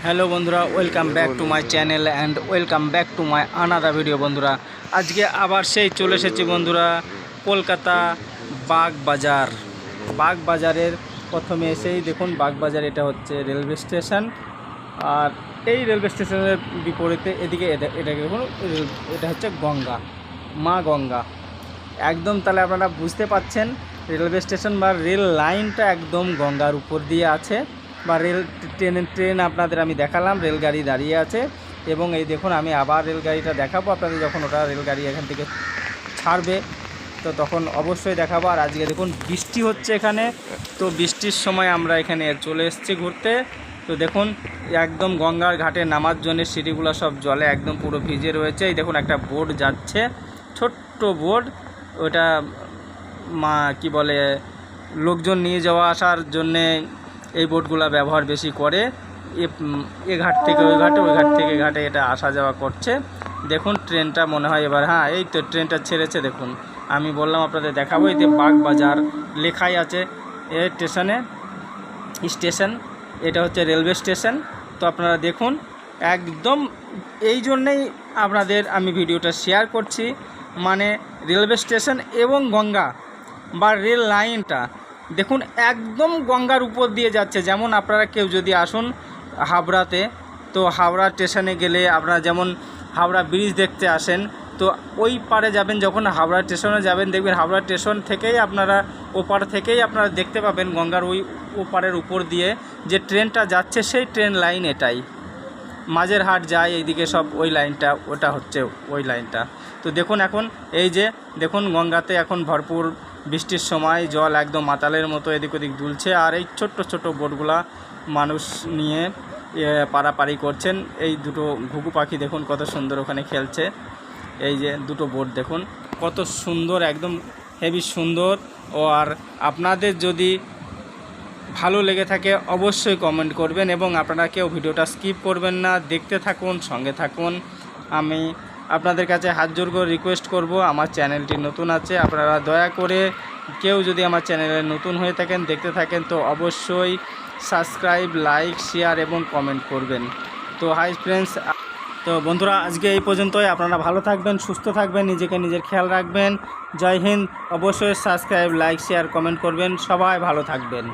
Hello বন্ধুরা, welcome back to my channel and welcome back to my another video. বন্ধুরা, আজকে আবার সেই চলে এসেছি বন্ধুরা কলকাতা বাগবাজার। বাগবাজারের প্রথমে এসেই দেখুন বাগবাজার, এটা হচ্ছে রেলওয়ে স্টেশন। আর এই রেলওয়ে স্টেশনের বিপরীতে এদিকে এটা দেখুন, এটা হচ্ছে গঙ্গা, মা গঙ্গা একদম। তাহলে আপনারা বুঝতে পাচ্ছেন রেলওয়ে স্টেশন বা রেল লাইনটা একদম গঙ্গার উপর দিয়ে আছে। বা ট্রেন আপনাদের আমি দেখালাম, রেলগাড়ি দাঁড়িয়ে আছে। এবং এই দেখুন, আমি আবার রেলগাড়িটা দেখাবো আপনাদের যখন ওটা রেলগাড়ি এখান থেকে ছাড়বে, তো তখন অবশ্যই দেখাবো। আর আজকে দেখুন বৃষ্টি হচ্ছে এখানে, তো বৃষ্টির সময় আমরা এখানে চলে এসেছি ঘুরতে। তো দেখুন একদম গঙ্গার ঘাটে নামার জন্য সিঁড়িগুলো সব জলে একদম পুরো ভিজে রয়েছে। এই দেখুন একটা বোট যাচ্ছে, ছোট্ট বোট, ওটা কি বলে, লোকজন নিয়ে যাওয়া আসার জন্যে এই বোটগুলো ব্যবহার বেশি করে। এ ঘাট থেকে ওই ঘাটে, ওই ঘাট থেকে ঘাটে এটা আসা যাওয়া করছে। দেখুন ট্রেনটা মনে হয় এবার, হ্যাঁ এই তো ট্রেনটা ছেড়েছে। দেখুন আমি বললাম আপনাদের দেখাবো, এতে বাগবাজার লেখাই আছে এই স্টেশন। এটা হচ্ছে রেলওয়ে স্টেশন। তো আপনারা দেখুন একদম, এই জন্যেই আপনাদের আমি ভিডিওটা শেয়ার করছি। মানে রেলওয়ে স্টেশন এবং গঙ্গা বা রেল লাইনটা দেখুন একদম গঙ্গার উপর দিয়ে যাচ্ছে। যেমন আপনারা কেউ যদি আসুন হাবড়াতে, তো হাওড়া স্টেশনে গেলে আপনারা যেমন হাওড়া ব্রিজ দেখতে আসেন, তো ওই পারে যাবেন, যখন হাওড়া স্টেশনে যাবেন দেখবেন হাওড়া স্টেশন থেকেই আপনারা ওপার থেকেই আপনারা দেখতে পাবেন গঙ্গার ওই ওপারের উপর দিয়ে যে ট্রেনটা যাচ্ছে, সেই ট্রেন লাইন এটাই। মাঝের হাট যায় এইদিকে সব, ওই লাইনটা, ওটা হচ্ছে ওই লাইনটা। তো দেখুন এখন এই যে দেখুন গঙ্গাতে এখন ভরপুর বৃষ্টির সময় জল একদম মাতালের মতো এদিক ওদিক দুলছে। আর এই ছোট্ট ছোট্ট বোটগুলা মানুষ নিয়ে পারাপারি করছেন। এই দুটো ঘুঘু পাখি দেখুন কত সুন্দর ওখানে খেলছে। এই যে দুটো বোট দেখুন কত সুন্দর, একদম হেভি সুন্দর। ও আর আপনাদের যদি ভালো লেগে থাকে অবশ্যই কমেন্ট করবেন, এবং আপনারা কেউ ভিডিওটা স্কিপ করবেন না, দেখতে থাকুন, সঙ্গে থাকুন। আমি আপনাদের কাছে হাত জোড় করে রিকোয়েস্ট করব, আমার চ্যানেলটি নতুন আছে, আপনারা দয়া করে কেউ যদি আমার চ্যানেলে নতুন হয়ে থাকেন, দেখতে থাকেন, তো অবশ্যই সাবস্ক্রাইব, লাইক, শেয়ার এবং কমেন্ট করবেন। তো হাই ফ্রেন্ডস, তো বন্ধুরা আজকে এই পর্যন্তই। আপনারা ভালো থাকবেন, সুস্থ থাকবেন, নিজের খেয়াল রাখবেন। জয় হিন্দ। অবশ্যই সাবস্ক্রাইব, লাইক, শেয়ার, কমেন্ট করবেন। সবাই ভালো থাকবেন।